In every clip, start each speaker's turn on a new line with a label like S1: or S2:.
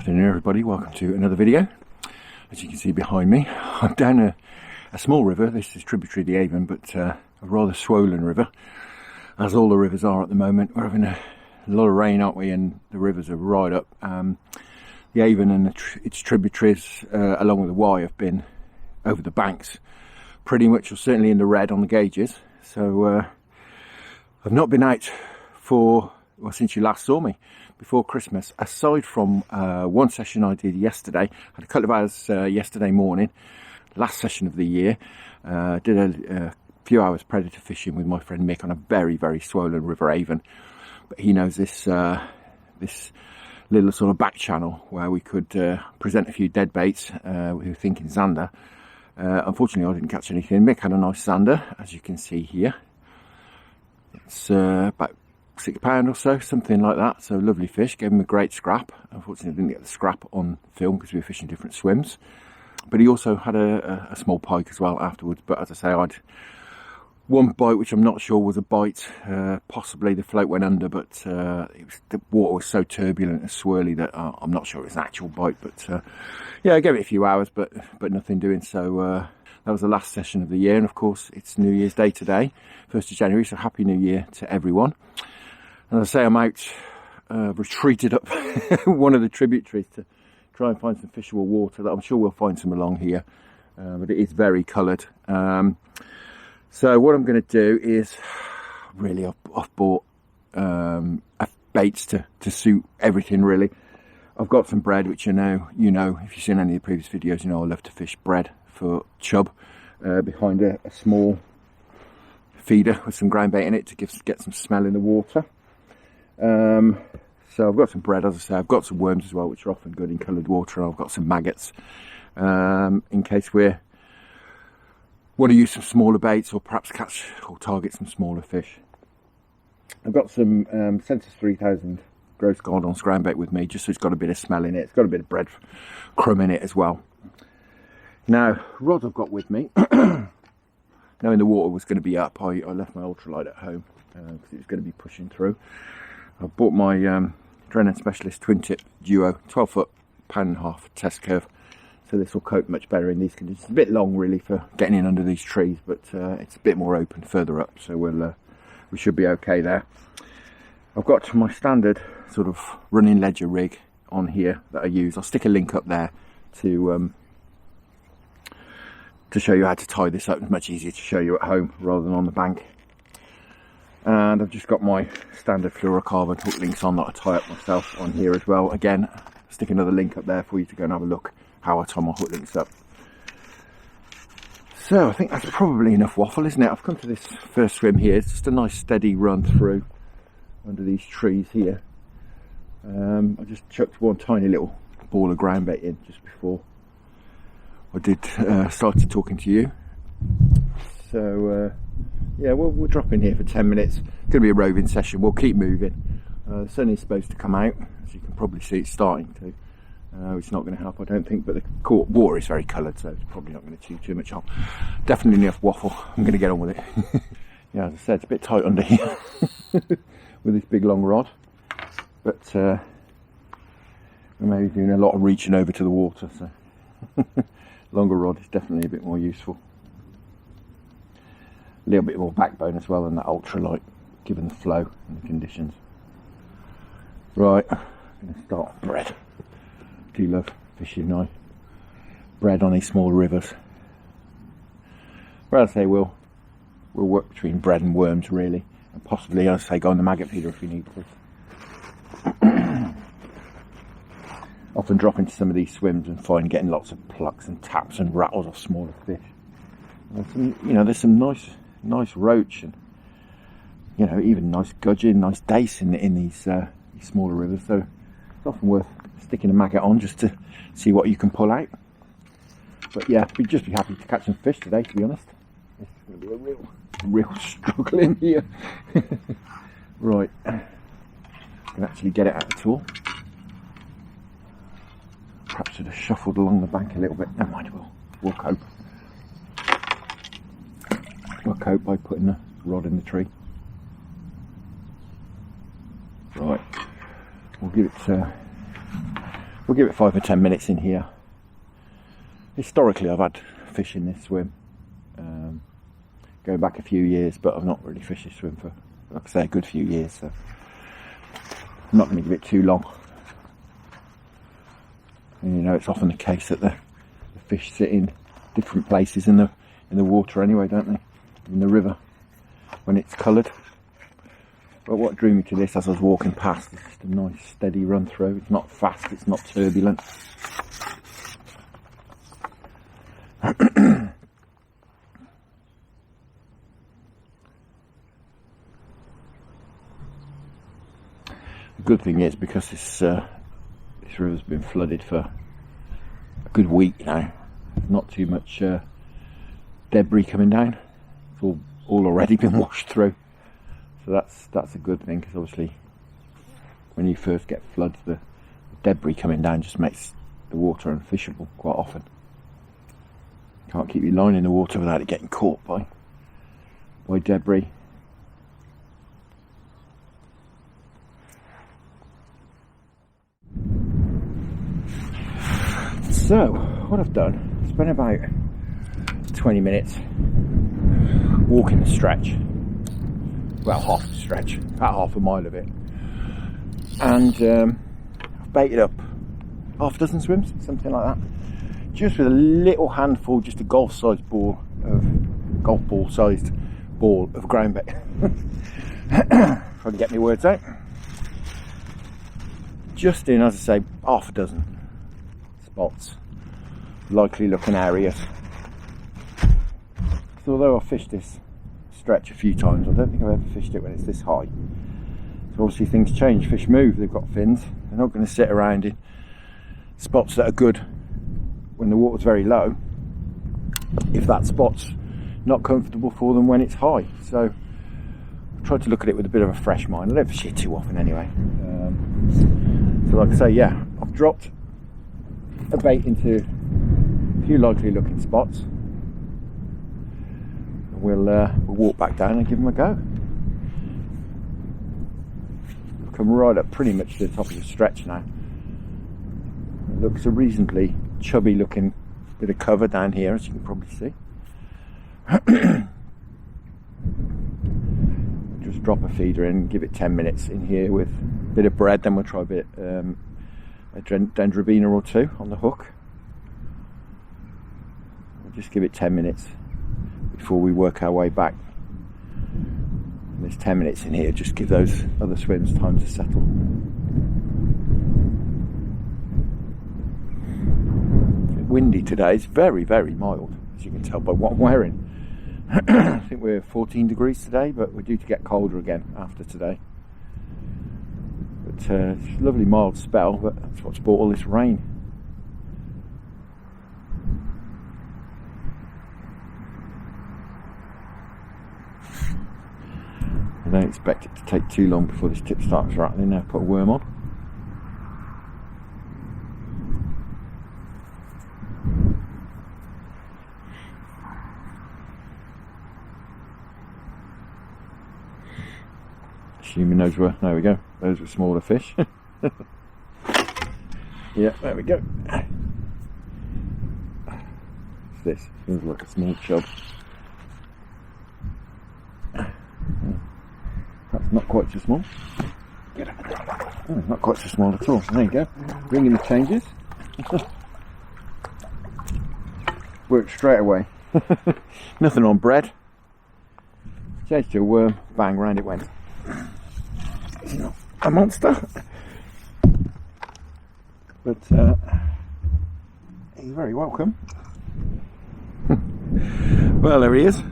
S1: afternoon everybody, welcome to another video. As you can see behind me, I'm down a small river. This is tributary to the Avon, but a rather swollen river, as all the rivers are at the moment. We're having a lot of rain, aren't we, and the rivers are right up. The Avon and its tributaries, along with the Wye, have been over the banks pretty much, or certainly in the red on the gauges. So I've not been out since you last saw me, before Christmas, aside from one session I did yesterday. I had a couple of hours yesterday morning, last session of the year. Did a few hours predator fishing with my friend Mick on a very, very swollen river, Avon. But he knows this little sort of back channel where we could present a few dead baits. We were thinking zander. Unfortunately, I didn't catch anything. Mick had a nice zander, as you can see here. It's about £6 or so, something like that. So lovely fish, gave him a great scrap. Unfortunately, I didn't get the scrap on film because we were fishing different swims. But he also had a small pike as well afterwards. But as I say, I'd one bite which I'm not sure was a bite. Possibly the float went under, but the water was so turbulent and swirly that I'm not sure it was an actual bite. But yeah, I gave it a few hours, but nothing doing. So that was the last session of the year, and of course it's New Year's Day today, 1st of January. So happy New Year to everyone. And as I say, I'm out, retreated up one of the tributaries to try and find some fishable water. That I'm sure we'll find some along here, but it is very coloured. So what I'm going to do is, really, I've bought baits to suit everything, really. I've got some bread, which you know, if you've seen any of the previous videos, you know I love to fish bread for chub, behind a small feeder with some groundbait in it to get some smell in the water. So I've got some bread, as I say. I've got some worms as well, which are often good in coloured water, and I've got some maggots in case we want to use some smaller baits, or perhaps catch or target some smaller fish. I've got some Sensas 3000 Gros Gardons groundbait with me, just so it's got a bit of smell in it. It's got a bit of bread crumb in it as well. Now, rod I've got with me, knowing the water was going to be up, I left my ultralight at home because it was going to be pushing through. I bought my Drennan Specialist twin tip duo 12-foot £1.5 test curve, so this will cope much better in these conditions. It's a bit long really for getting in under these trees, but it's a bit more open further up, so we should be okay there. I've got my standard sort of running ledger rig on here that I use. I'll stick a link up there to show you how to tie this up. It's much easier to show you at home rather than on the bank. And I've just got my standard fluorocarbon hook links on that I tie up myself on here as well. Again, stick another link up there for you to go and have a look how I tie my hook links up. So I think that's probably enough waffle, isn't it? I've come to this first swim here. It's just a nice steady run through under these trees here. I just chucked one tiny little ball of groundbait in just before I started talking to you. So yeah, we'll drop in here for 10 minutes. It's going to be a roving session. We'll keep moving. The sun is supposed to come out, as you can probably see. It's starting to. It's not going to help, I don't think, but the water is very coloured, so it's probably not going to chew too much on. Definitely enough waffle. I'm going to get on with it. Yeah, as I said, it's a bit tight under here with this big long rod, but we're maybe doing a lot of reaching over to the water, so longer rod is definitely a bit more useful. A little bit more backbone as well than that ultralight, given the flow and the conditions. Right, I'm going to start bread. I do love fishing now. Bread on these small rivers. Well, I'd say we'll work between bread and worms really, and possibly, I'd say, go on the maggot feeder if we need to. Often drop into some of these swims and find getting lots of plucks and taps and rattles off smaller fish. There's some nice roach and even nice gudgeon, nice dace in these smaller rivers. So it's often worth sticking a maggot on just to see what you can pull out. But yeah, we'd just be happy to catch some fish today, to be honest. It's going to be a real struggle in here. Right, I can actually get it out of the tool. Perhaps should have shuffled along the bank a little bit. Never mind, we'll cope. We'll cope by putting the rod in the tree. Right, we'll give it We'll give it 5 or 10 minutes in here. Historically I've had fish in this swim, going back a few years, but I've not really fished this swim for, like I say, a good few years, so I'm not going to give it too long. And, you know, it's often the case that the fish sit in different places in the water anyway, don't they? In the river when it's coloured. But what drew me to this as I was walking past is just a nice steady run through. It's not fast, it's not turbulent. The good thing is, because this river's been flooded for a good week now, not too much debris coming down. It's all already been washed through, so that's a good thing, because obviously when you first get floods, the debris coming down just makes the water unfishable quite often. Can't keep your line in the water without it getting caught by debris. So what I've done, spent about 20 minutes walking the stretch, well, half the stretch, about half a mile of it, and I've baited up half a dozen swims, something like that, just with a little handful, just a golf ball sized ball of groundbait. If I can get my words out. Just in, as I say, half a dozen spots, likely looking areas. So although I've fished this stretch a few times, I don't think I've ever fished it when it's this high. So obviously things change, fish move, they've got fins, they're not going to sit around in spots that are good when the water's very low if that spot's not comfortable for them when it's high. So I've tried to look at it with a bit of a fresh mind. I don't fish it too often anyway. So like I say, yeah, I've dropped a bait into a few likely looking spots. We'll walk back down and give them a go. I've come right up pretty much to the top of the stretch now. It looks a reasonably chubby looking bit of cover down here, as you can probably see. Just drop a feeder in, give it 10 minutes in here with a bit of bread, then we'll try a bit a dendrobina or two on the hook. We'll just give it 10 minutes before we work our way back. And there's 10 minutes in here, just give those other swims time to settle. Windy today. It's very, very mild, as you can tell by what I'm wearing. I think we're 14 degrees today, but we're due to get colder again after today. But it's a lovely mild spell, but that's what's brought all this rain. I don't expect it to take too long before this tip starts rattling. Now put a worm on. Assuming those were, there we go, those were smaller fish. Yeah, there we go. What's this? Feels like a small chub. That's not quite so small. Oh, not quite so small at all. There you go. Bringing the changes. Worked straight away. Nothing on bread. Changed to a worm. Bang, round it went. It's not a monster, but he's very welcome. Well, there he is.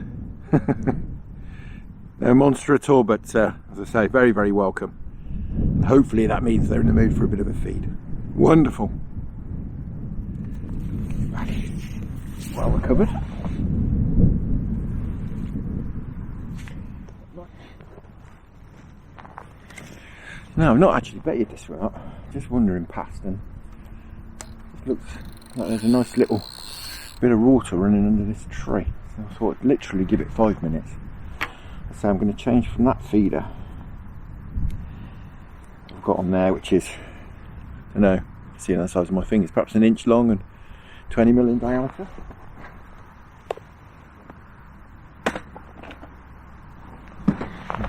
S1: No monster at all, but as I say, very, very welcome. And hopefully that means they're in the mood for a bit of a feed. Wonderful. Well recovered. No, I've not actually baited this one up. Just wandering past, and it looks like there's a nice little bit of water running under this tree. So I thought I'd literally give it 5 minutes. So I'm going to change from that feeder I've got on there, which is, I don't know, see on the size of my fingers, perhaps an inch long and 20 mil in diameter.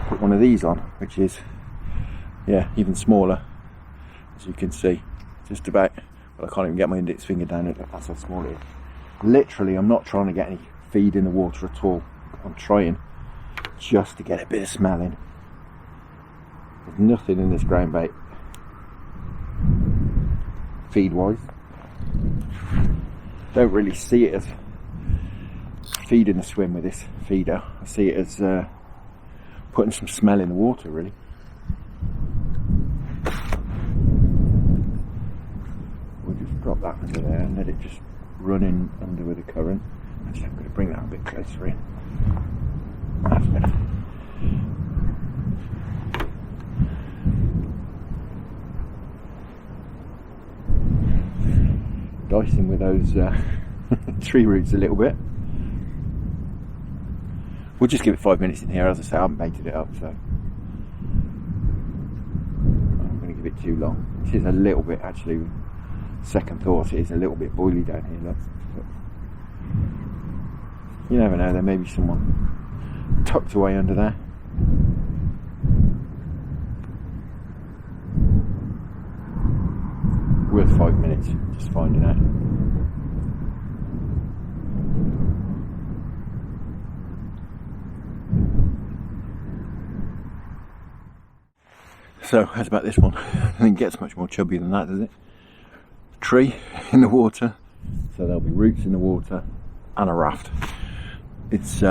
S1: Put one of these on, which is, yeah, even smaller, as you can see, just about, well, I can't even get my index finger down it, that's how small it is. Literally, I'm not trying to get any feed in the water at all. I'm trying just to get a bit of smell in. There's nothing in this groundbait feed wise. Don't really see it as feeding the swim with this feeder. I see it as putting some smell in the water, really. We'll just drop that under there and let it just run in under with the current. Actually, I'm going to bring that a bit closer in. That's better. Dicing with those tree roots a little bit. We'll just give it 5 minutes in here. As I say, I haven't baited it up, so I'm not going to give it too long. It is a little bit, actually, second thought, it is a little bit boily down here, look. But you never know, there may be someone tucked away under there. Worth 5 minutes, just finding out. So, how's about this one? I think it gets much more chubby than that, does it? Tree in the water, so there'll be roots in the water and a raft. It's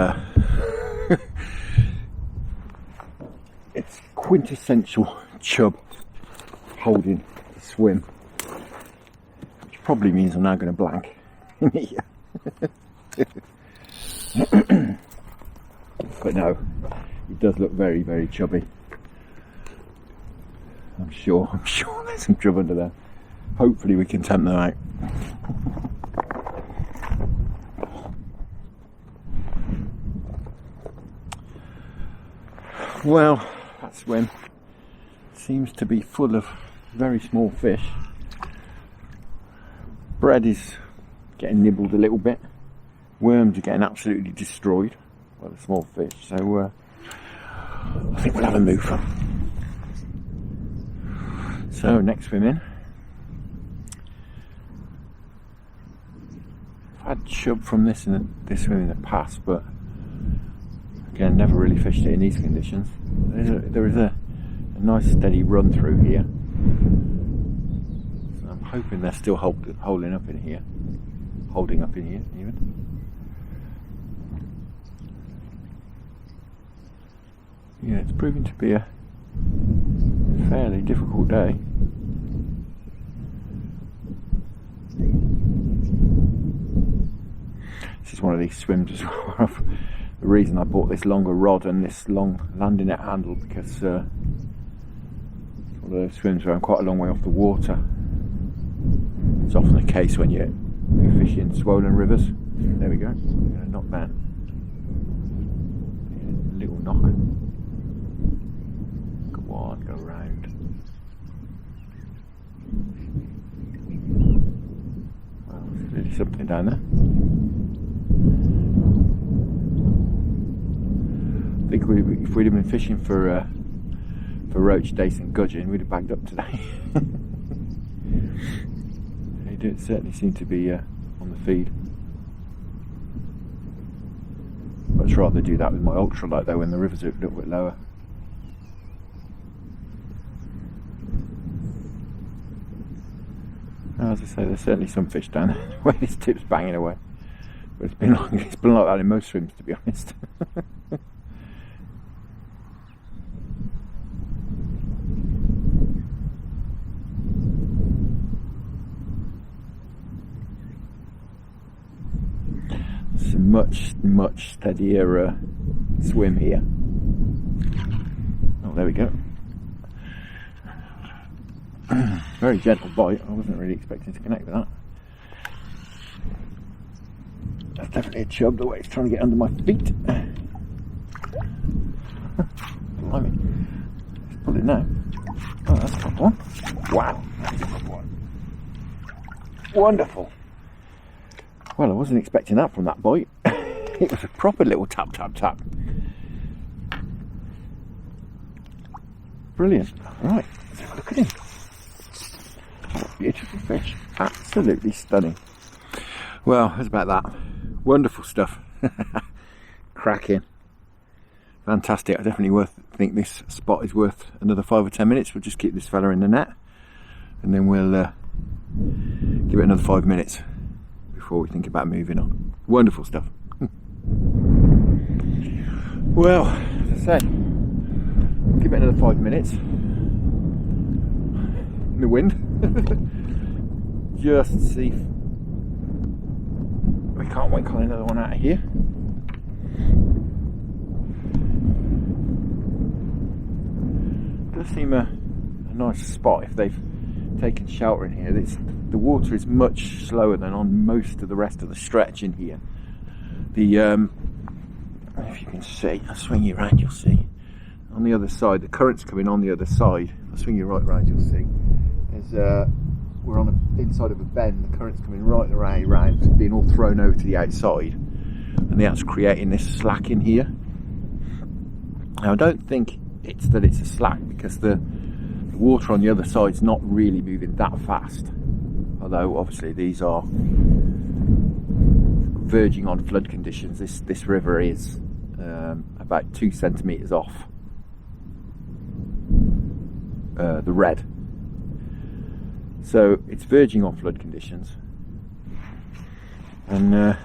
S1: it's quintessential chub holding the swim, which probably means I'm now going to blank in here. But no, it does look very, very chubby. I'm sure there's some chub under there. Hopefully we can tempt them out. Well, that swim seems to be full of very small fish. Bread is getting nibbled a little bit. Worms are getting absolutely destroyed by the small fish. So I think we'll have a move on. So next swim in. I've had chub from this swim in the past, but again, never really fished it in these conditions. There is a nice steady run through here. So I'm hoping they're still holding up in here. Holding up in here, even. Yeah, it's proving to be a fairly difficult day. This is one of these swims as well. The reason I bought this longer rod and this long landing net handle, because it's one of those swims where I'm quite a long way off the water. It's often the case when you fish in swollen rivers. There we go. I'm going to knock that. Yeah, little knock. Come on, go round. Well, there's really something down there. I think if we'd have been fishing for roach, dace and gudgeon, we'd have bagged up today. They do certainly seem to be on the feed. I'd rather do that with my ultralight though when the rivers are a little bit lower. As I say, there's certainly some fish down there where this tip's banging away. But it's been like that in most swims, to be honest. It's a much steadier swim here. Oh, there we go. Very gentle bite. I wasn't really expecting to connect with that. That's definitely a chub the way it's trying to get under my feet. Blimey. Let's pull it now. Oh, that's a good one. Wow, that's a good one. Wonderful. Well, I wasn't expecting that from that bite. It was a proper little tap, tap, tap. Brilliant. Right, let's have a look at him. What a beautiful fish. Absolutely stunning. Well, that's about that. Wonderful stuff. Cracking. Fantastic. I definitely think this spot is worth another 5 or 10 minutes. We'll just keep this fella in the net and then we'll give it another 5 minutes before we think about moving on. Wonderful stuff. Well, as I say, give it another 5 minutes. In the wind. Just see if we can't wait calling another one out of here. Does seem a nice spot if they've taken shelter in here. The water is much slower than on most of the rest of the stretch in here. If you can see, I'll swing you around, you'll see. On the other side, the current's coming on the other side. I'll swing you right round, you'll see. We're on the inside of a bend, the current's coming right around, being all thrown over to the outside. And that's creating this slack in here. Now I don't think it's a slack because the water on the other side's not really moving that fast. Although obviously these are verging on flood conditions. This river is about 2 centimetres off the red. So it's verging on flood conditions. And make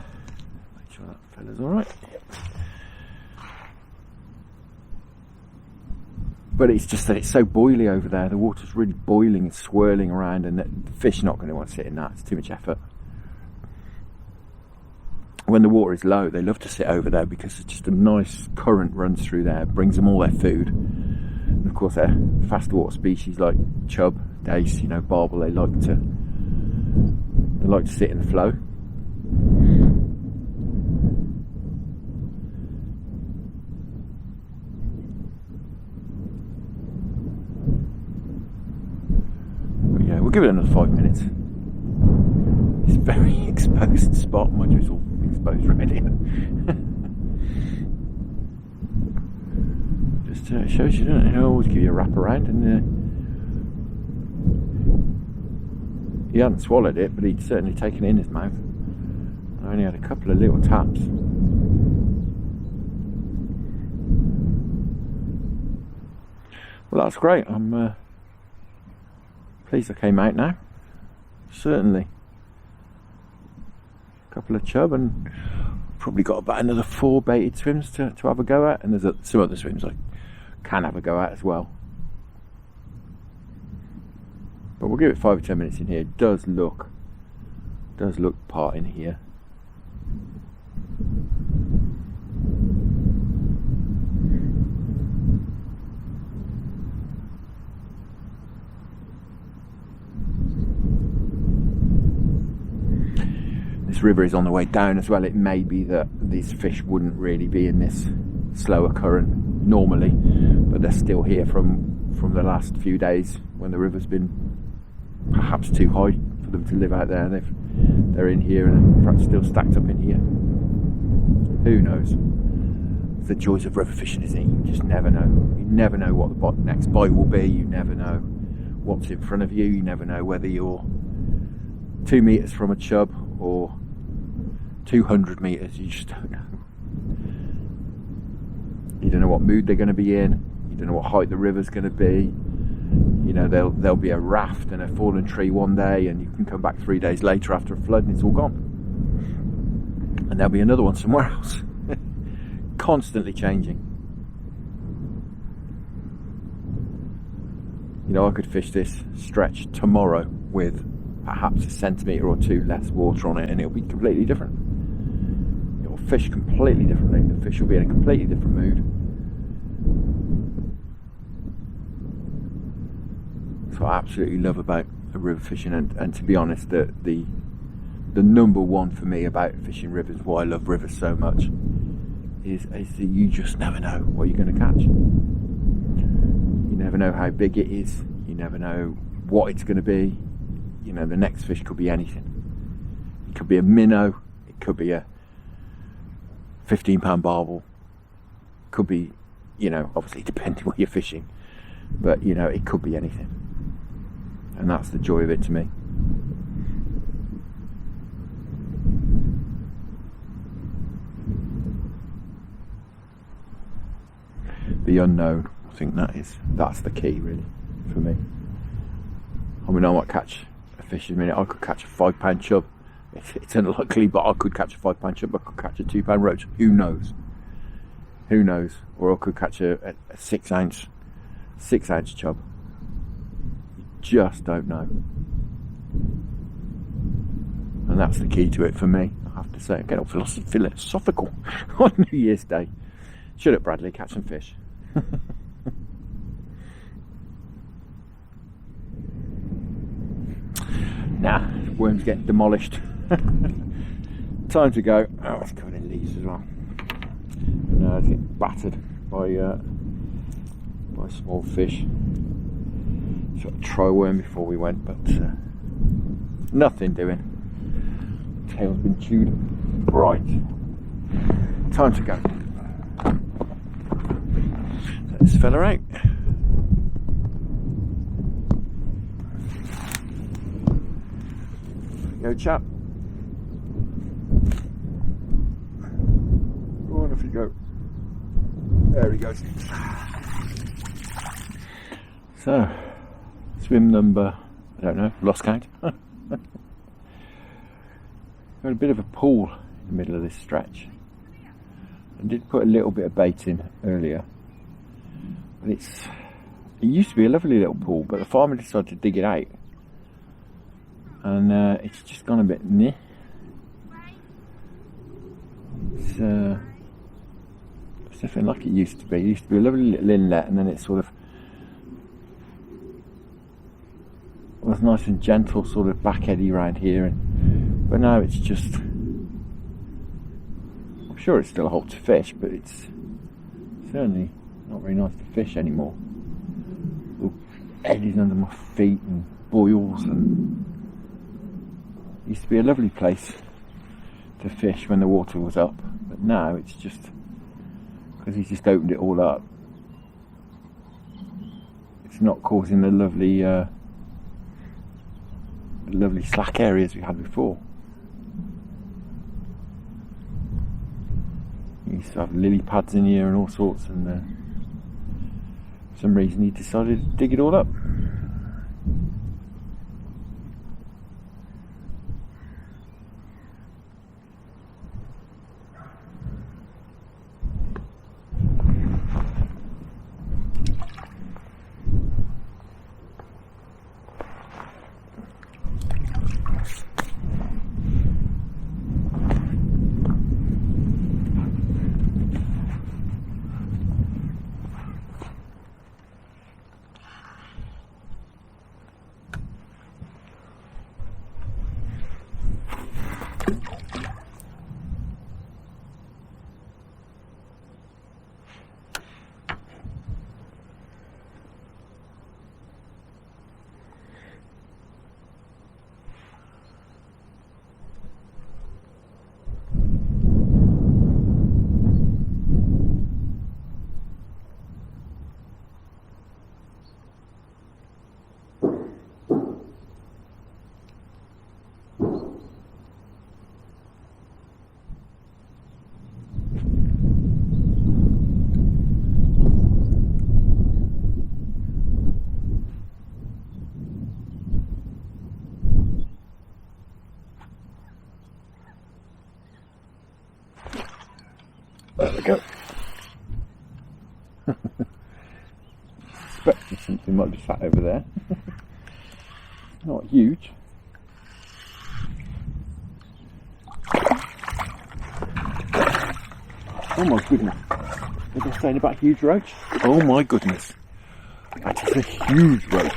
S1: sure that fella's alright. But it's just that it's so boily over there. The water's really boiling and swirling around, and the fish are not going to want to sit in that. It's too much effort. When the water is low, they love to sit over there because it's just a nice current runs through there, brings them all their food. And of course, they're fast water species like chub, dace, barbel. They like to sit in the flow. We'll give it another 5 minutes. It's a very exposed spot. Mind you, it's all exposed already. Just shows you, don't it? He'll always give you a wrap around, and he hadn't swallowed it, but he'd certainly taken it in his mouth. I only had a couple of little taps. Well, that's great. I'm pleased I came out now. Certainly. A couple of chub, and probably got about another 4 baited swims to have a go at, and there's some other swims I can have a go at as well. But we'll give it 5 or 10 minutes in here. It does look part in here. This river is on the way down as well. It may be that these fish wouldn't really be in this slower current normally, but they're still here from the last few days when the river's been perhaps too high for them to live out there. They're in here and perhaps still stacked up in here. Who knows? It's the joys of river fishing, isn't it? You just never know. You never know what the next bite will be. You never know what's in front of you. You never know whether you're 2 meters from a chub or 200 meters. You just don't know. You don't know what mood they're going to be in. You don't know what height the river's going to be. There'll be a raft and a fallen tree one day, and you can come back 3 days later after a flood and it's all gone. And there'll be another one somewhere else. Constantly changing. I could fish this stretch tomorrow with perhaps a centimetre or 2 less water on it, and it'll be completely different. It will fish completely differently. The fish will be in a completely different mood. That's what I absolutely love about river fishing, and to be honest, the number one for me about fishing rivers, why I love rivers so much, is that you just never know what you're going to catch. You never know how big it is. You never know what it's going to be. The next fish could be anything. could be a minnow, it could be a 15-pound barbel, could be, you know, obviously depending what you're fishing, but you know, it could be anything, and that's the joy of it to me. The unknown, I think that's the key really for me. I mean, I might catch a fish in a minute. I could catch a 5-pound chub. It's unlikely, but I could catch a 5-pound chub. I could catch a 2-pound roach. Who knows? Who knows? Or I could catch a 6-ounce chub. You just don't know. And that's the key to it for me, I have to say. Get all philosophical on New Year's Day. Shut up, Bradley, catch some fish. Nah, worm's getting demolished. Time to go. Oh, it's covered in leaves as well. No, it's getting battered by small fish. Sort of try a worm before we went, but nothing doing. Tail's been chewed. Right, time to go. Let this fella out. Go, chap. Go on, off you go. There he goes. So, swim number, I don't know, lost count. Got a bit of a pool in the middle of this stretch. I did put a little bit of bait in earlier, but it used to be a lovely little pool, but the farmer decided to dig it out, and it's just gone a bit meh. It's nothing like it used to be. It used to be a lovely little inlet, and then it sort of was nice and gentle, sort of back eddy around here, but now it's just, I'm sure it's still a hole to fish, but it's certainly not very nice to fish anymore. Little eddies under my feet and boils, and it used to be a lovely place to fish when the water was up, but now it's just, because he's just opened it all up, it's not causing the lovely slack areas we had before. He used to have lily pads in here and all sorts, and for some reason he decided to dig it all up. There we go. Suspected something might be sat over there. Not huge. Oh my goodness. What was I saying about huge roach? Oh my goodness. That is a huge roach.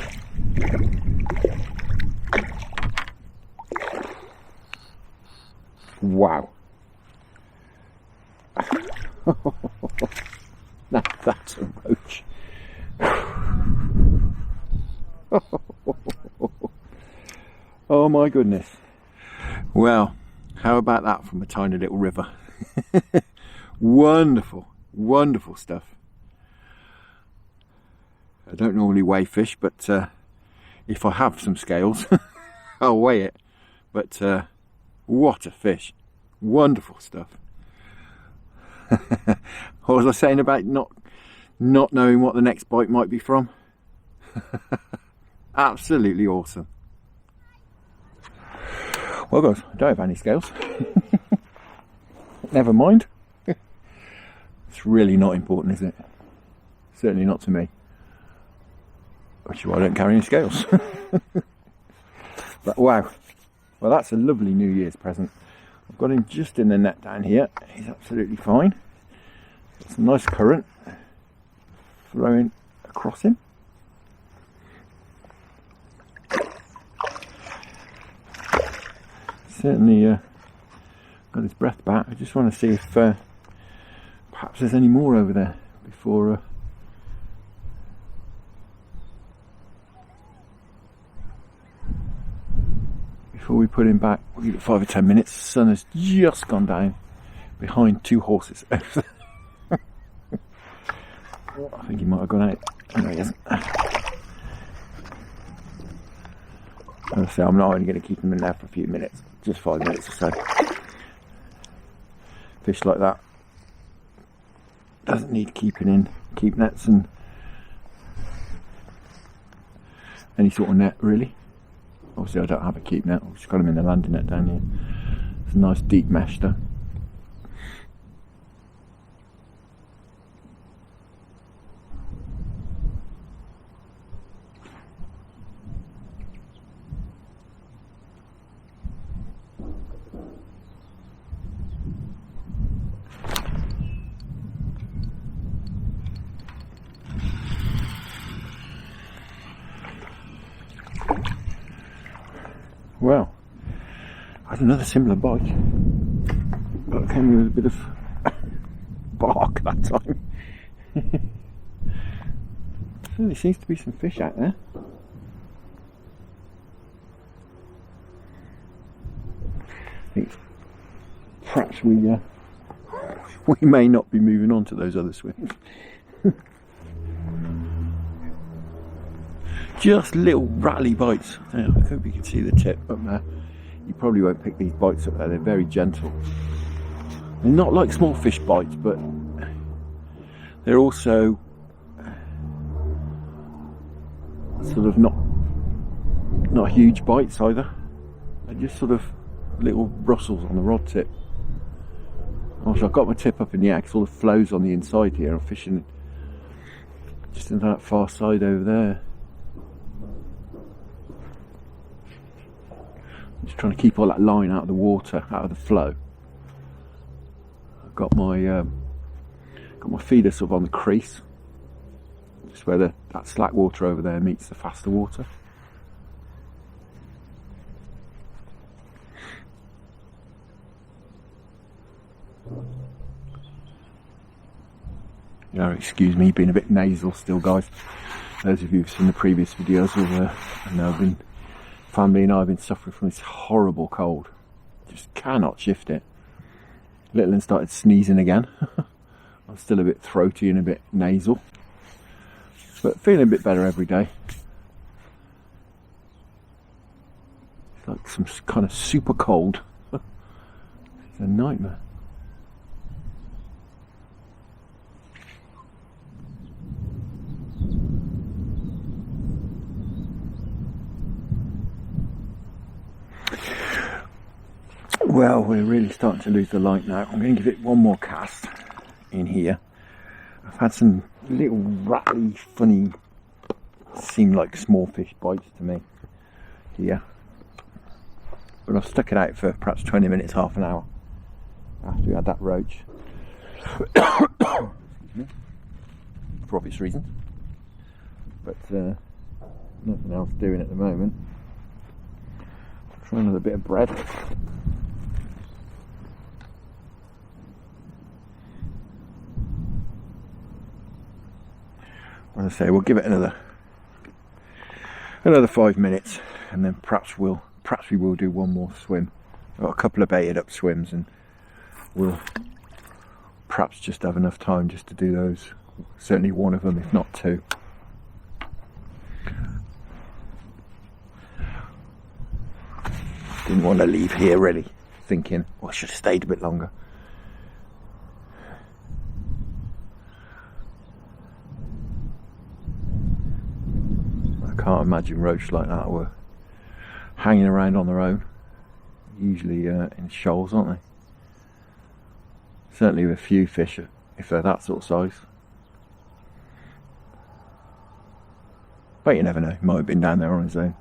S1: Wow. That's a roach. Oh my goodness. Well, How about that from a tiny little river? Wonderful, wonderful stuff. I don't normally weigh fish, but if I have some scales, I'll weigh it. But what a fish. Wonderful stuff. What was I saying about not knowing what the next bite might be from? Absolutely awesome. Well guys, I don't have any scales. Never mind. It's really not important, is it? Certainly not to me. Which is why I don't carry any scales. But wow. Well, that's a lovely New Year's present. I've got him just in the net down here. He's absolutely fine. Got some nice current flowing across him. Certainly got his breath back. I just want to see if perhaps there's any more over there before we put him back. We'll give it 5 or 10 minutes. The sun has just gone down behind 2 horses. I think he might have gone out. No, he hasn't. As I say, I'm not only going to keep him in there for a few minutes, just 5 minutes or so. Fish like that doesn't need keeping in keep nets and any sort of net really. Obviously I don't have a keep net, I've just got him in the landing net down here. It's a nice deep mesh though. Well, I had another similar bite, but it came with a bit of bark that time. There seems to be some fish out there. I think perhaps we may not be moving on to those other swims. Just little rattly bites. I hope you can see the tip up there. You probably won't pick these bites up there, they're very gentle. They're not like small fish bites, but they're also sort of not huge bites either. They're just sort of little rustles on the rod tip. Also, I've got my tip up in the air because all the flow's on the inside here. I'm fishing just in that far side over there. Just trying to keep all that line out of the water, out of the flow. I've got my feeder sort of on the crease, just where that slack water over there meets the faster water. Yeah, excuse me, being a bit nasal still, guys. Those of you who've seen the previous videos will know family and I have been suffering from this horrible cold. Just cannot shift it. Little one started sneezing again. I'm still a bit throaty and a bit nasal, but feeling a bit better every day. It's like some kind of super cold. It's a nightmare. Well, we're really starting to lose the light now. I'm going to give it one more cast in here. I've had some little rattly, funny, seem like small fish bites to me here. But I've stuck it out for perhaps 20 minutes, half an hour after we had that roach. Excuse me. For obvious reasons. But nothing else doing at the moment. I'll try another bit of bread. As I say, we'll give it another 5 minutes, and then perhaps we will do one more swim Got a couple of baited up swims, and we'll perhaps just have enough time just to do those. Certainly one of them, if not two. Didn't want to leave here really thinking, oh, I should have stayed a bit longer. I can't imagine roach like that were hanging around on their own. Usually in shoals, aren't they? Certainly with a few fish if they're that sort of size. But you never know, he might have been down there on his own.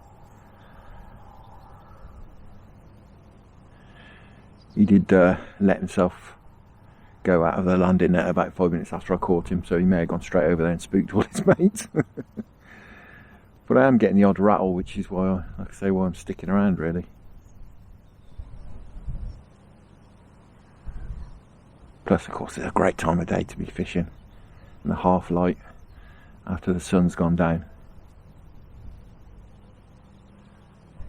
S1: He did let himself go out of the landing net about 5 minutes after I caught him, so he may have gone straight over there and spooked all his mates. But I am getting the odd rattle, which is why like I say, why I'm sticking around really. Plus, of course, it's a great time of day to be fishing in the half light after the sun's gone down.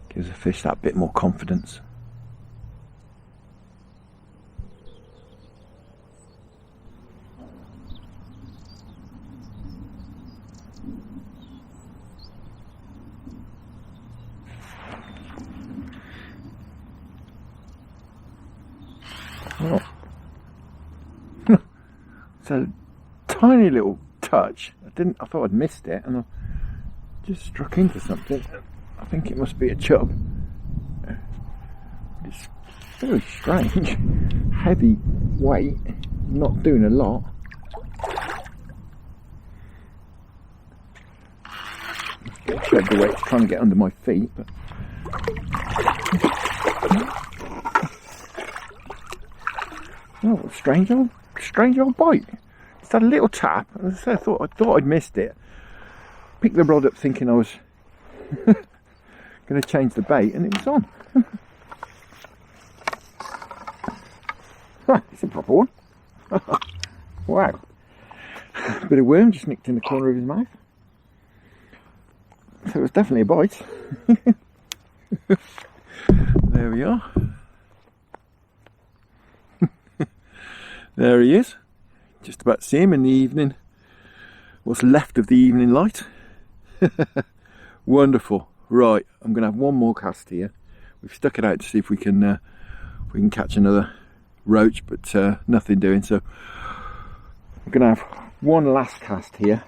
S1: Gives the fish that bit more confidence. Oh. It's a tiny little touch. I thought I'd missed it, and I just struck into something. I think it must be a chub. It's very strange. Heavy weight, not doing a lot. Shed the weight, trying to get under my feet, but oh, strange old bite. Just had a little tap. As I said, I thought I'd missed it. Picked the rod up thinking I was going to change the bait, and it was on. It's a proper one. Wow. A bit of worm just nicked in the corner of his mouth. So it was definitely a bite. There we are. There he is. Just about to see him in the evening. What's left of the evening light. Wonderful. Right, I'm going to have one more cast here. We've stuck it out to see if we can catch another roach, but nothing doing. So we're going to have one last cast here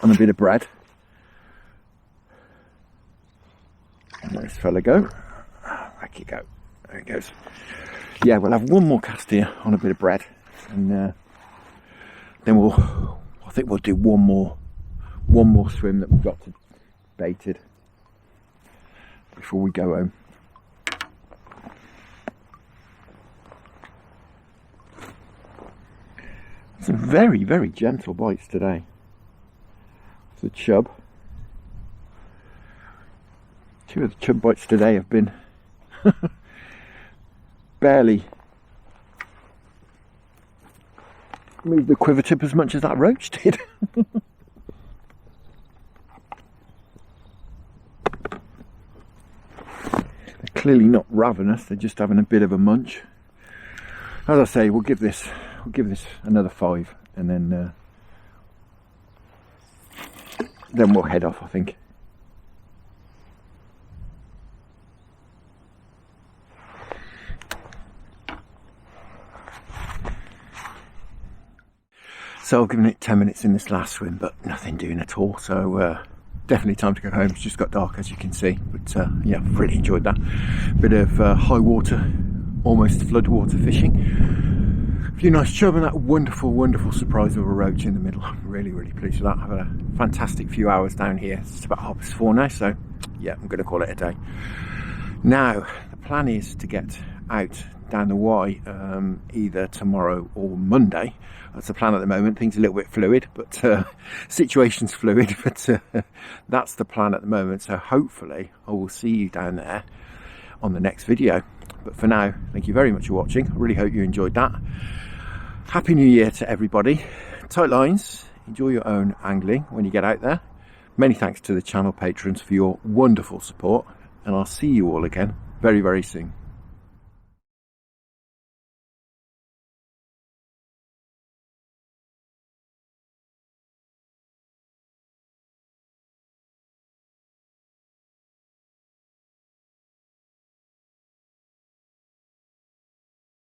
S1: on a bit of bread. And let this fella go. Back you go. There it goes. Yeah, we'll have one more cast here on a bit of bread, and then I think we'll do one more swim that we've got to baited before we go home. Some very, very gentle bites today. It's a chub. Two of the chub bites today have been barely moved the quiver tip as much as that roach did. They're clearly not ravenous, they're just having a bit of a munch. As I say, we'll give this another 5, and then we'll head off, I think. So I've given it 10 minutes in this last swim, but nothing doing at all. So definitely time to go home. It's just got dark, as you can see. But yeah, really enjoyed that. Bit of high water, almost floodwater fishing. A few nice chub and that wonderful, wonderful surprise of a roach in the middle. I'm really, really pleased with that. I've had a fantastic few hours down here. It's about 4:30 now, so yeah, I'm going to call it a day. Now, the plan is to get out down the Y either tomorrow or Monday. That's the plan at the moment. Things are a little bit fluid, but situation's fluid, but that's the plan at the moment. So hopefully I will see you down there on the next video. But for now, thank you very much for watching. I really hope you enjoyed that. Happy New Year to everybody. Tight lines, enjoy your own angling when you get out there. Many thanks to the channel patrons for your wonderful support. and I'll see you all again very, very soon.